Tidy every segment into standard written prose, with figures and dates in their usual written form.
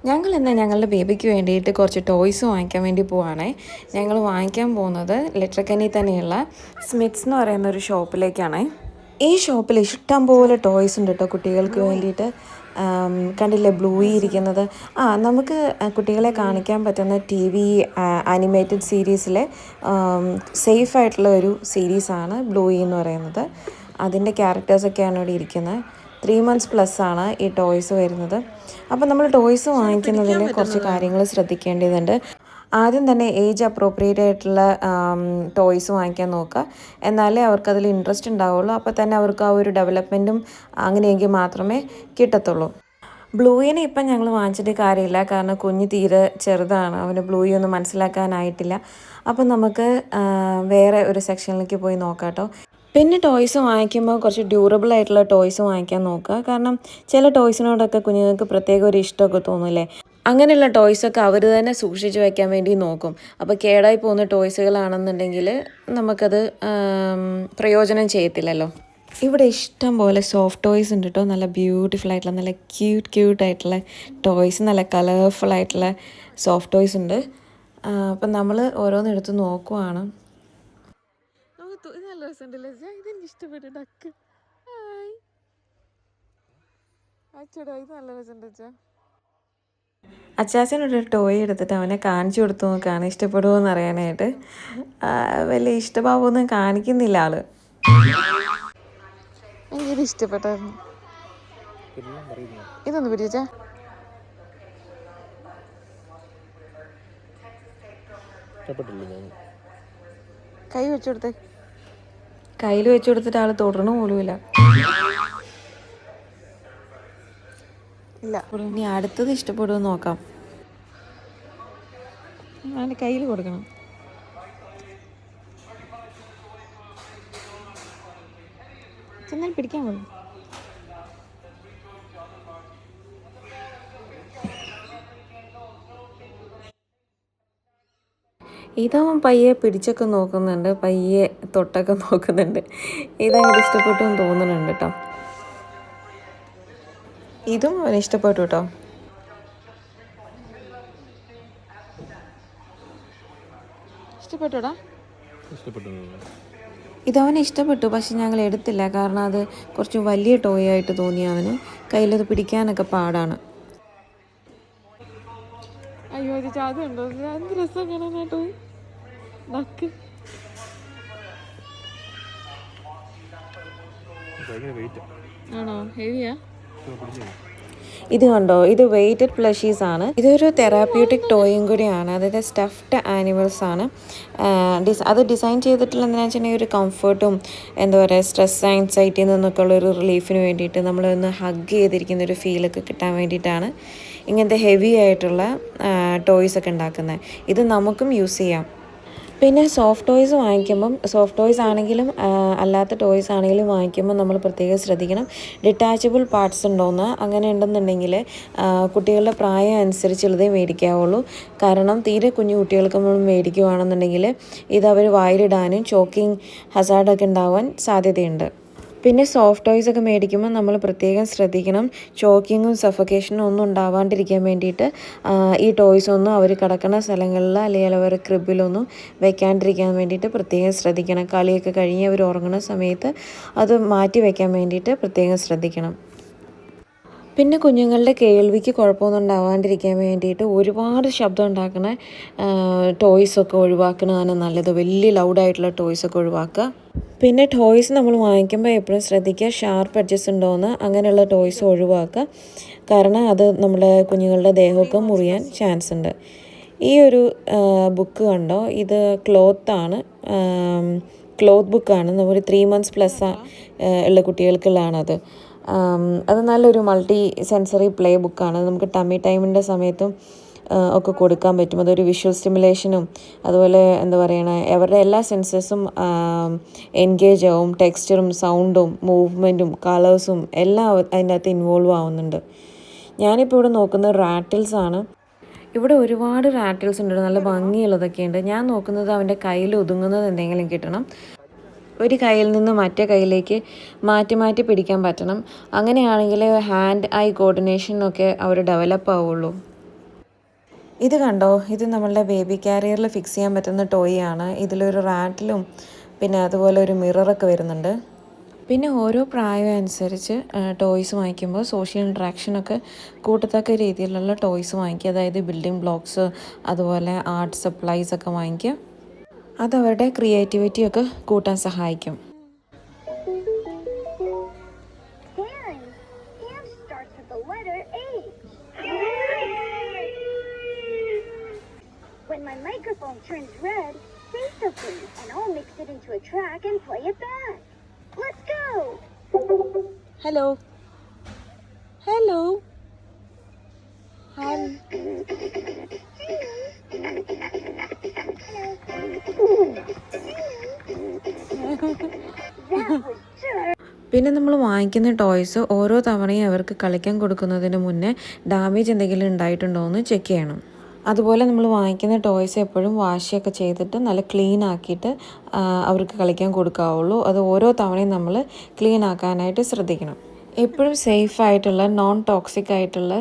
ഞങ്ങൾ ഇന്ന് ഞങ്ങളുടെ ബേബിക്ക് വേണ്ടിയിട്ട് കുറച്ച് ടോയ്സ് വാങ്ങിക്കാൻ വേണ്ടി പോവുകയാണേ. ഞങ്ങൾ വാങ്ങിക്കാൻ പോകുന്നത് ലെറ്റർക്കനിൽ തന്നെയുള്ള സ്മിത്സ് എന്ന് പറയുന്ന ഒരു ഷോപ്പിലേക്കാണ്. ഈ ഷോപ്പിൽ ഇഷ്ടം പോലെ ടോയ്സ് ഉണ്ട് കേട്ടോ കുട്ടികൾക്ക് വേണ്ടിയിട്ട്. കണ്ടില്ലേ ബ്ലൂയി ഇരിക്കുന്നത്. നമുക്ക് കുട്ടികളെ കാണിക്കാൻ പറ്റുന്ന TV ആനിമേറ്റഡ് സീരീസിലെ സേഫായിട്ടുള്ള ഒരു സീരീസാണ് ബ്ലൂയി എന്ന് പറയുന്നത്. അതിൻ്റെ ക്യാരക്ടേഴ്സൊക്കെയാണ് ഇവിടെ ഇരിക്കുന്നത്. 3 months പ്ലസ് ആണ് ഈ ടോയ്സ് വരുന്നത്. അപ്പോൾ നമ്മൾ ടോയ്സ് വാങ്ങിക്കുന്നതിൽ കുറച്ച് കാര്യങ്ങൾ ശ്രദ്ധിക്കേണ്ടതുണ്ട്. ആദ്യം തന്നെ ഏജ് അപ്രോപ്രിയേറ്റ് ആയിട്ടുള്ള ടോയ്സ് വാങ്ങിക്കാൻ നോക്കുക. എന്നാലേ അവർക്കതിൽ ഇൻട്രസ്റ്റ് ഉണ്ടാവുള്ളൂ. അപ്പോൾ തന്നെ അവർക്ക് ആ ഒരു ഡെവലപ്മെൻറ്റും അങ്ങനെയെങ്കിൽ മാത്രമേ കിട്ടത്തുള്ളൂ. ബ്ലൂയിനെ ഇപ്പം ഞങ്ങൾ വാങ്ങിച്ചിട്ട് കാര്യമില്ല, കാരണം കുഞ്ഞ് തീരെ ചെറുതാണ്. അവന് ബ്ലൂയി ഒന്നും മനസ്സിലാക്കാനായിട്ടില്ല. അപ്പം നമുക്ക് വേറെ ഒരു സെക്ഷനിലേക്ക് പോയി നോക്കാം കേട്ടോ. പിന്നെ ടോയ്സ് വാങ്ങിക്കുമ്പോൾ കുറച്ച് ഡ്യൂറബിൾ ആയിട്ടുള്ള ടോയ്സ് വാങ്ങിക്കാൻ നോക്കുക. കാരണം ചില ടോയ്സിനോടൊക്കെ കുഞ്ഞുങ്ങൾക്ക് പ്രത്യേക ഒരു ഇഷ്ടമൊക്കെ തോന്നില്ലേ. അങ്ങനെയുള്ള ടോയ്സൊക്കെ അവർ തന്നെ സൂക്ഷിച്ച് വയ്ക്കാൻ വേണ്ടി നോക്കും. അപ്പോൾ കേടായി പോകുന്ന ടോയ്സുകളാണെന്നുണ്ടെങ്കിൽ നമുക്കത് പ്രയോജനം ചെയ്യത്തില്ലല്ലോ. ഇവിടെ ഇഷ്ടം പോലെ സോഫ്റ്റ് ടോയ്സ് ഉണ്ട് കേട്ടോ. നല്ല ബ്യൂട്ടിഫുൾ ആയിട്ടുള്ള നല്ല ക്യൂട്ടായിട്ടുള്ള ടോയ്സ്, നല്ല കളർഫുൾ ആയിട്ടുള്ള സോഫ്റ്റ് ടോയ്സ് ഉണ്ട്. അപ്പം നമ്മൾ ഓരോന്നെടുത്ത് നോക്കുവാണ്. നല്ല രസമുണ്ടല്ലേ, ഇതെനിക്ക് ഇഷ്ടപ്പെട്ടു. ഡക്ക് അച്ചടാ, ഇത് നല്ല രസമുണ്ട് അച്ഛാ. അച്ചാച്ചനൊരു ടോയ് എടുത്തിട്ട് അവനെ കാണിച്ചു കൊടുത്തു നോക്കുകയാണ് ഇഷ്ടപ്പെടുമോ എന്ന് അറിയാനായിട്ട്. വലിയ ഇഷ്ടഭാവമൊന്നും കാണിക്കുന്നില്ല ആള്. എനിക്കിത് ഇഷ്ടപ്പെട്ടായിരുന്നു. ഇതൊന്ന് പിടിച്ചാ. കൈ വെച്ചു കൊടുത്തേ. കയ്യിൽ വെച്ചു കൊടുത്തിട്ട് ആൾ തുടർന്നു പോലുമില്ല. ഇല്ല, ഇനി അടുത്തത് ഇഷ്ടപ്പെടുമെന്ന് നോക്കാം. അവൻ്റെ കയ്യിൽ കൊടുക്കണം. ചെന്നാൽ പിടിക്കാൻ പോകും. ഇതവൻ പയ്യെ പിടിച്ചൊക്കെ നോക്കുന്നുണ്ട്, പയ്യെ തൊട്ടൊക്കെ നോക്കുന്നുണ്ട്. ഇതങ്ങനെ ഇഷ്ടപ്പെട്ടു എന്ന് തോന്നുന്നുണ്ട് കേട്ടോ. ഇതും അവന് ഇഷ്ടപ്പെട്ടു കേട്ടോ. ഇഷ്ടപ്പെട്ടോടാ? ഇതവന് ഇഷ്ടപ്പെട്ടു, പക്ഷെ ഞങ്ങൾ എടുത്തില്ല. കാരണം അത് കുറച്ച് വലിയ ടോയ് ആയിട്ട് തോന്നി അവന്. കയ്യിലത് പിടിക്കാനൊക്കെ പാടാണ്. അയ്യോ, ഒരു ചാതുണ്ടോ? എന്ത് രസം കാണാനായിട്ടോ. നക്ക് ആണോ? ഹെവിയാ? ഇത് കണ്ടോ, ഇത് വെയ്റ്റഡ് പ്ലഷീസ് ആണ്. ഇതൊരു തെറാപ്യൂട്ടിക് ടോയും കൂടിയാണ്. അതായത് സ്റ്റഫ്ഡ് ആനിമൽസ് ആണ്. അത് ഡിസൈൻ ചെയ്തിട്ടുള്ള എന്താണെന്ന് വെച്ചിട്ടുണ്ടെങ്കിൽ ഒരു കംഫർട്ടും എന്താ പറയുക, സ്ട്രെസ് ആൻസൈറ്റിയിൽ നിന്നൊക്കെ ഉള്ളൊരു റിലീഫിന് വേണ്ടിയിട്ട് നമ്മളൊന്ന് ഹഗ് ചെയ്തിരിക്കുന്ന ഒരു ഫീലൊക്കെ കിട്ടാൻ വേണ്ടിയിട്ടാണ് ഇങ്ങനത്തെ ഹെവി ആയിട്ടുള്ള ടോയ്സൊക്കെ ഉണ്ടാക്കുന്നത്. ഇത് നമുക്കും യൂസ് ചെയ്യാം. പിന്നെ സോഫ്റ്റ് ടോയ്സ് വാങ്ങിക്കുമ്പം, സോഫ്റ്റ് ടോയ്സ് ആണെങ്കിലും അല്ലാത്ത ടോയ്സ് ആണെങ്കിലും വാങ്ങിക്കുമ്പോൾ നമ്മൾ പ്രത്യേകം ശ്രദ്ധിക്കണം ഡിറ്റാച്ചബിൾ പാർട്സ് ഉണ്ടോയെന്ന്. അങ്ങനെ ഉണ്ടെന്നുണ്ടെങ്കിൽ കുട്ടികളുടെ പ്രായം അനുസരിച്ചുള്ളതേ മേടിക്കാവുള്ളൂ. കാരണം തീരെ കുഞ്ഞു കുട്ടികൾക്ക് നമ്മൾ മേടിക്കുകയാണെന്നുണ്ടെങ്കിൽ ഇതവർ വായിലിടാനും ചോക്കിങ് ഹസാർഡൊക്കെ ഉണ്ടാവാൻ സാധ്യതയുണ്ട്. പിന്നെ സോഫ്റ്റ് ടോയ്സ് ഒക്കെ മേടിക്കുമ്പോൾ നമ്മൾ പ്രത്യേകം ശ്രദ്ധിക്കണം ചോക്കിങ്ങും സഫക്കേഷനും ഒന്നും ഉണ്ടാവാണ്ടിരിക്കാൻ വേണ്ടിയിട്ട് ഈ ടോയ്സ് ഒന്നും അവർ കിടക്കുന്ന സ്ഥലങ്ങളിൽ അല്ലെങ്കിൽ അവർ ക്രിബിലൊന്നും വെക്കാണ്ടിരിക്കാൻ വേണ്ടിയിട്ട് പ്രത്യേകം ശ്രദ്ധിക്കണം. കളിയൊക്കെ കഴിഞ്ഞ് അവർ ഉറങ്ങുന്ന സമയത്ത് അത് മാറ്റി വയ്ക്കാൻ വേണ്ടിയിട്ട് പ്രത്യേകം ശ്രദ്ധിക്കണം. പിന്നെ കുഞ്ഞുങ്ങളുടെ കേൾവിക്ക് കുഴപ്പമൊന്നും ഉണ്ടാവാണ്ടിരിക്കാൻ വേണ്ടിയിട്ട് ഒരുപാട് ശബ്ദം ഉണ്ടാക്കുന്ന ടോയ്സൊക്കെ ഒഴിവാക്കുന്നതാണ് നല്ലത്. വലിയ ലൗഡായിട്ടുള്ള ടോയ്സൊക്കെ ഒഴിവാക്കുക. പിന്നെ ടോയ്സ് നമ്മൾ വാങ്ങിക്കുമ്പോൾ എപ്പോഴും ശ്രദ്ധിക്കുക ഷാർപ്പ് എഡ്ജസ് ഉണ്ടോയെന്ന്. അങ്ങനെയുള്ള ടോയ്സ് ഒഴിവാക്കുക. കാരണം അത് നമ്മുടെ കുഞ്ഞുങ്ങളുടെ ദേഹമൊക്കെ മുറിയാൻ ചാൻസ് ഉണ്ട്. ഈ ഒരു ബുക്ക് കണ്ടോ, ഇത് ക്ലോത്ത് ബുക്കാണ്. നമ്മൾ 3 months പ്ലസ് ഉള്ള കുട്ടികൾക്കുള്ളതാണത്. അത് നല്ലൊരു മൾട്ടി സെൻസറി പ്ലേ ബുക്കാണ്. നമുക്ക് ടമ്മി ടൈമിൻ്റെ സമയത്തും ഒക്കെ കൊടുക്കാൻ പറ്റും. അതൊരു വിഷ്വൽ സ്റ്റിമുലേഷനും അതുപോലെ എന്താ പറയണ അവരുടെ എല്ലാ സെൻസസും എൻഗേജ് ആവും. ടെക്സ്ചറും സൗണ്ടും മൂവ്മെൻറ്റും കളേഴ്സും എല്ലാം അതിൻ്റെ അകത്ത് ഇൻവോൾവ് ആവുന്നുണ്ട്. ഞാനിപ്പോൾ ഇവിടെ നോക്കുന്നത് റാറ്റിൽസ് ആണ്. ഇവിടെ ഒരുപാട് റാറ്റിൽസ് ഉണ്ട്, നല്ല ഭംഗിയുള്ളതൊക്കെ ഉണ്ട്. ഞാൻ നോക്കുന്നത് അവൻ്റെ കയ്യിൽ ഒതുങ്ങുന്നത് എന്തെങ്കിലും കിട്ടണം. ഒരു കയ്യിൽ നിന്ന് മറ്റേ കയ്യിലേക്ക് മാറ്റി മാറ്റി പിടിക്കാൻ പറ്റണം. അങ്ങനെയാണെങ്കിൽ ഹാൻഡ് ഐ കോർഡിനേഷനൊക്കെ അവർ ഡെവലപ്പ് ആവുള്ളൂ. ഇത് കണ്ടോ, ഇത് നമ്മളുടെ ബേബി ക്യാരിയറിൽ ഫിക്സ് ചെയ്യാൻ പറ്റുന്ന ടോയ് ആണ്. ഇതിലൊരു റാറ്റിലും പിന്നെ അതുപോലെ ഒരു മിററൊക്കെ വരുന്നുണ്ട്. പിന്നെ ഓരോ പ്രായം അനുസരിച്ച് ടോയ്സ് വാങ്ങിക്കുമ്പോൾ സോഷ്യൽ ഇൻട്രാക്ഷനൊക്കെ കൂട്ടത്തക്ക രീതിയിലുള്ള ടോയ്സ് വാങ്ങിക്കുക. അതായത് ബിൽഡിംഗ് ബ്ലോക്സ്, അതുപോലെ ആർട്ട് സപ്ലൈസ് ഒക്കെ വാങ്ങിക്കുക. അതവരുടെ ക്രിയേറ്റിവിറ്റിയൊക്കെ കൂട്ടാൻ സഹായിക്കും. When my microphone turns red, say something and I'll mix it into a track and play it back. Let's go! Hello. Hello. Hi. പിന്നെ നമ്മൾ വാങ്ങിക്കുന്ന ടോയ്സ് ഓരോ തവണയും അവർക്ക് കളിക്കാൻ കൊടുക്കുന്നതിന് മുന്നേ ഡാമേജ് എന്തെങ്കിലും ഉണ്ടായിട്ടുണ്ടോ എന്ന് ചെക്ക് ചെയ്യണം. അതുപോലെ നമ്മൾ വാങ്ങിക്കുന്ന ടോയ്സ് എപ്പോഴും വാഷൊക്കെ ചെയ്തിട്ട് നല്ല ക്ലീൻ ആക്കിയിട്ട് അവർക്ക് കളിക്കാൻ കൊടുക്കാവുള്ളൂ. അത് ഓരോ തവണയും നമ്മൾ ക്ലീൻ ആക്കാനായിട്ട് ശ്രദ്ധിക്കണം. എപ്പോഴും സേഫായിട്ടുള്ള നോൺ ടോക്സിക് ആയിട്ടുള്ള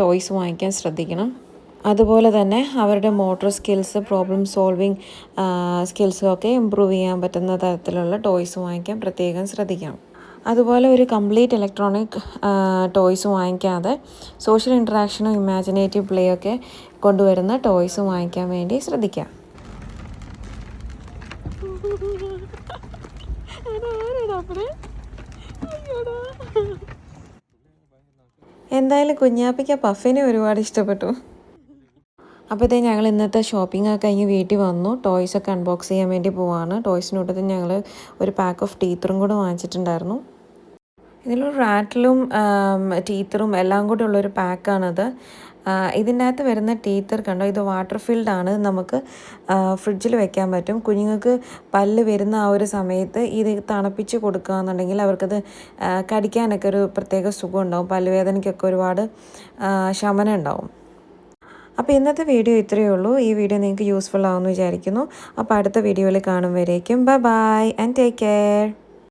ടോയ്സ് വാങ്ങിക്കാൻ ശ്രദ്ധിക്കണം. അതുപോലെ തന്നെ അവരുടെ മോട്ടോർ സ്കിൽസ്, പ്രോബ്ലം സോൾവിങ് സ്കിൽസും ഒക്കെ ഇമ്പ്രൂവ് ചെയ്യാൻ പറ്റുന്ന തരത്തിലുള്ള ടോയ്സ് വാങ്ങിക്കാൻ പ്രത്യേകം ശ്രദ്ധിക്കണം. അതുപോലെ ഒരു കംപ്ലീറ്റ് ഇലക്ട്രോണിക് ടോയ്സ് വാങ്ങിക്കാതെ സോഷ്യൽ ഇൻട്രാക്ഷനും ഇമാജിനേറ്റീവ് പ്ലേ ഒക്കെ കൊണ്ടുവരുന്ന ടോയ്സ് വാങ്ങിക്കാൻ വേണ്ടി ശ്രദ്ധിക്കാം. എന്തായാലും കുഞ്ഞാപ്പിക്ക് പഫിനെ ഒരുപാട് ഇഷ്ടപ്പെട്ടു. അപ്പോൾ ഇതേ ഞങ്ങൾ ഇന്നത്തെ ഷോപ്പിംഗ് ഒക്കെ കഴിഞ്ഞ് വീട്ടിൽ വന്നു. ടോയ്സൊക്കെ അൺബോക്സ് ചെയ്യാൻ വേണ്ടി പോവാണ്. ടോയ്സിനൂട്ടത്തിൽ ഞങ്ങൾ ഒരു പാക്ക് ഓഫ് ടീത്തറും കൂടെ വാങ്ങിച്ചിട്ടുണ്ടായിരുന്നു. ഇതിലൊരു റാറ്റിലും ടീത്തറും എല്ലാം കൂടെ ഉള്ളൊരു പാക്കാണത്. ഇതിൻ്റെ അകത്ത് വരുന്ന ടീത്തർ കണ്ടോ, ഇത് വാട്ടർ ഫിൽഡാണ്. നമുക്ക് ഫ്രിഡ്ജിൽ വെക്കാൻ പറ്റും. കുഞ്ഞുങ്ങൾക്ക് പല്ല് വരുന്ന ആ ഒരു സമയത്ത് ഇത് തണുപ്പിച്ച് കൊടുക്കുകയെന്നുണ്ടെങ്കിൽ അവർക്കത് കടിക്കാനൊക്കെ ഒരു പ്രത്യേക സുഖം ഉണ്ടാവും. പല്ലുവേദനയ്ക്കൊക്കെ ഒരുപാട് ശമനം ഉണ്ടാവും. അപ്പോൾ ഇന്നത്തെ വീഡിയോ ഇത്രയേ ഉള്ളൂ. ഈ വീഡിയോ നിങ്ങൾക്ക് യൂസ്ഫുൾ ആവുമെന്ന് വിചാരിക്കുന്നു. അപ്പോൾ അടുത്ത വീഡിയോയിൽ കാണും വരേക്കും bye bye and take care.